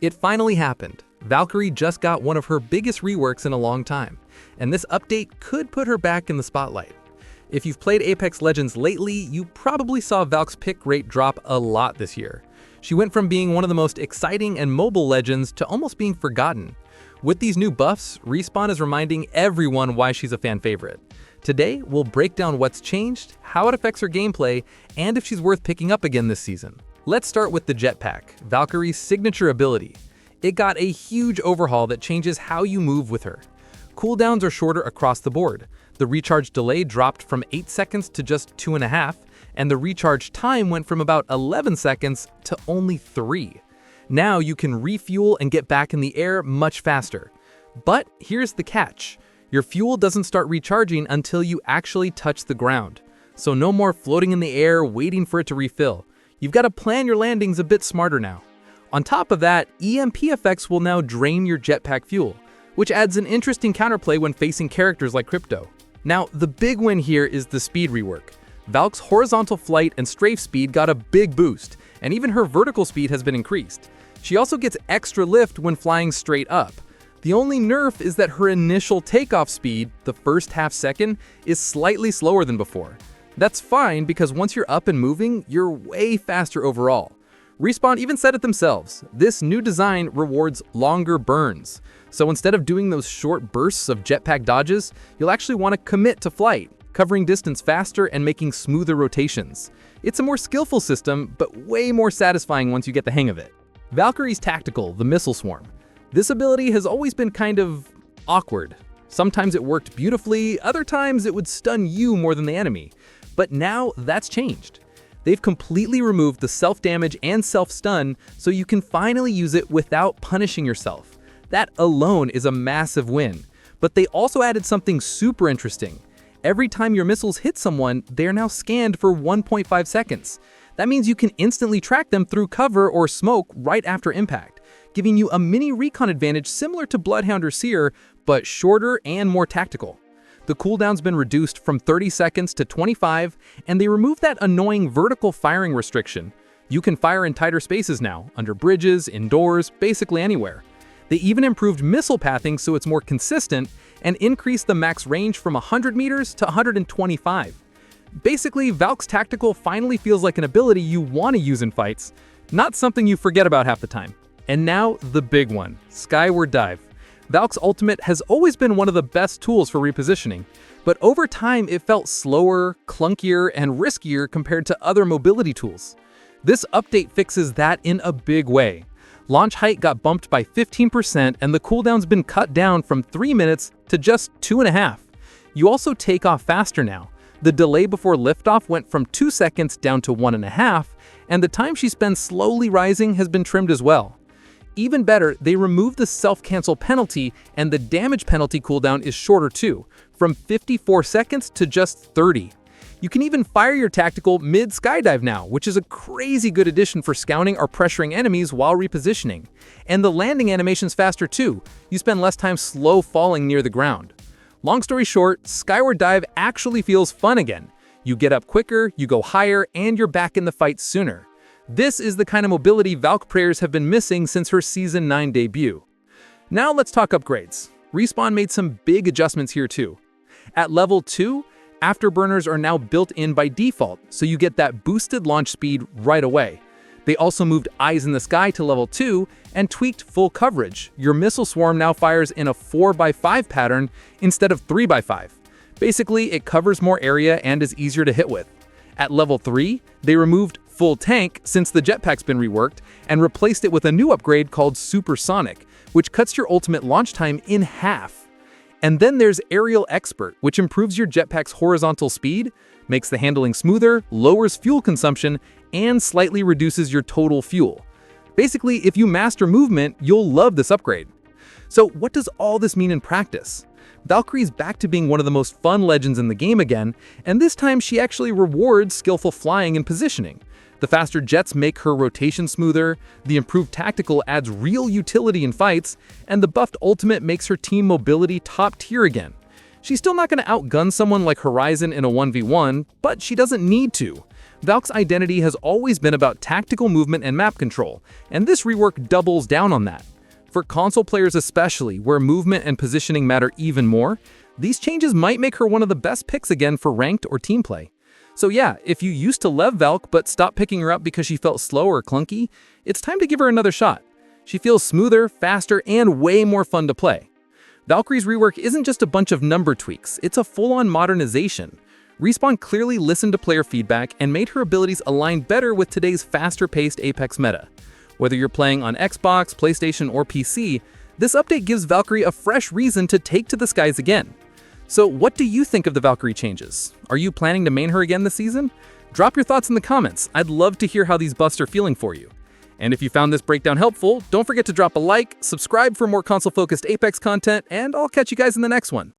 It finally happened. Valkyrie just got one of her biggest reworks in a long time, and this update could put her back in the spotlight. If you've played Apex Legends lately, you probably saw Valk's pick rate drop a lot this year. She went from being one of the most exciting and mobile legends to almost being forgotten. With these new buffs, Respawn is reminding everyone why she's a fan favorite. Today, we'll break down what's changed, how it affects her gameplay, and if she's worth picking up again this season. Let's start with the Jetpack, Valkyrie's signature ability. It got a huge overhaul that changes how you move with her. Cooldowns are shorter across the board. The recharge delay dropped from 8 seconds to just 2.5, and the recharge time went from about 11 seconds to only 3. Now you can refuel and get back in the air much faster. But here's the catch. Your fuel doesn't start recharging until you actually touch the ground. So no more floating in the air waiting for it to refill. You've got to plan your landings a bit smarter now. On top of that, EMP effects will now drain your jetpack fuel, which adds an interesting counterplay when facing characters like Crypto. Now, the big win here is the speed rework. Valk's horizontal flight and strafe speed got a big boost, and even her vertical speed has been increased. She also gets extra lift when flying straight up. The only nerf is that her initial takeoff speed, the first half second, is slightly slower than before. That's fine because once you're up and moving, you're way faster overall. Respawn even said it themselves. This new design rewards longer burns. So instead of doing those short bursts of jetpack dodges, you'll actually want to commit to flight, covering distance faster and making smoother rotations. It's a more skillful system, but way more satisfying once you get the hang of it. Valkyrie's tactical, the missile swarm. This ability has always been kind of awkward. Sometimes it worked beautifully, other times it would stun you more than the enemy. But now that's changed. They've completely removed the self-damage and self-stun so you can finally use it without punishing yourself. That alone is a massive win. But they also added something super interesting. Every time your missiles hit someone, they are now scanned for 1.5 seconds. That means you can instantly track them through cover or smoke right after impact, giving you a mini recon advantage similar to Bloodhound or Seer, but shorter and more tactical. The cooldown's been reduced from 30 seconds to 25, and they removed that annoying vertical firing restriction. You can fire in tighter spaces now, under bridges, indoors, basically anywhere. They even improved missile pathing so it's more consistent, and increased the max range from 100 meters to 125. Basically, Valk's tactical finally feels like an ability you want to use in fights, not something you forget about half the time. And now, the big one, Skyward Dive. Valk's ultimate has always been one of the best tools for repositioning, but over time it felt slower, clunkier, and riskier compared to other mobility tools. This update fixes that in a big way. Launch height got bumped by 15% and the cooldown's been cut down from 3 minutes to just 2.5. You also take off faster now. The delay before liftoff went from 2 seconds down to 1.5, and the time she spends slowly rising has been trimmed as well. Even better, they removed the self-cancel penalty, and the damage penalty cooldown is shorter too, from 54 seconds to just 30. You can even fire your tactical mid-skydive now, which is a crazy good addition for scouting or pressuring enemies while repositioning. And the landing animation's faster too. You spend less time slow falling near the ground. Long story short, Skyward Dive actually feels fun again. You get up quicker, you go higher, and you're back in the fight sooner. This is the kind of mobility Valk players have been missing since her Season 9 debut. Now let's talk upgrades. Respawn made some big adjustments here too. At level 2, afterburners are now built in by default, so you get that boosted launch speed right away. They also moved Eyes in the Sky to level 2 and tweaked full coverage. Your missile swarm now fires in a 4x5 pattern instead of 3x5. Basically, it covers more area and is easier to hit with. At level 3, they removed full tank since the jetpack's been reworked and replaced it with a new upgrade called Supersonic, which cuts your ultimate launch time in half. And then there's Aerial Expert, which improves your jetpack's horizontal speed, makes the handling smoother, lowers fuel consumption, and slightly reduces your total fuel. Basically, if you master movement, you'll love this upgrade. So what does all this mean in practice? Valkyrie's back to being one of the most fun legends in the game again, and this time she actually rewards skillful flying and positioning. The faster jets make her rotation smoother, the improved tactical adds real utility in fights, and the buffed ultimate makes her team mobility top tier again. She's still not going to outgun someone like Horizon in a 1v1, but she doesn't need to. Valk's identity has always been about tactical movement and map control, and this rework doubles down on that. For console players especially, where movement and positioning matter even more, these changes might make her one of the best picks again for ranked or team play. So yeah, if you used to love Valk but stopped picking her up because she felt slow or clunky, it's time to give her another shot. She feels smoother, faster, and way more fun to play. Valkyrie's rework isn't just a bunch of number tweaks, it's a full-on modernization. Respawn clearly listened to player feedback and made her abilities align better with today's faster-paced Apex meta. Whether you're playing on Xbox, PlayStation, or PC, this update gives Valkyrie a fresh reason to take to the skies again. So what do you think of the Valkyrie changes? Are you planning to main her again this season? Drop your thoughts in the comments. I'd love to hear how these buffs are feeling for you. And if you found this breakdown helpful, don't forget to drop a like, subscribe for more console-focused Apex content, and I'll catch you guys in the next one.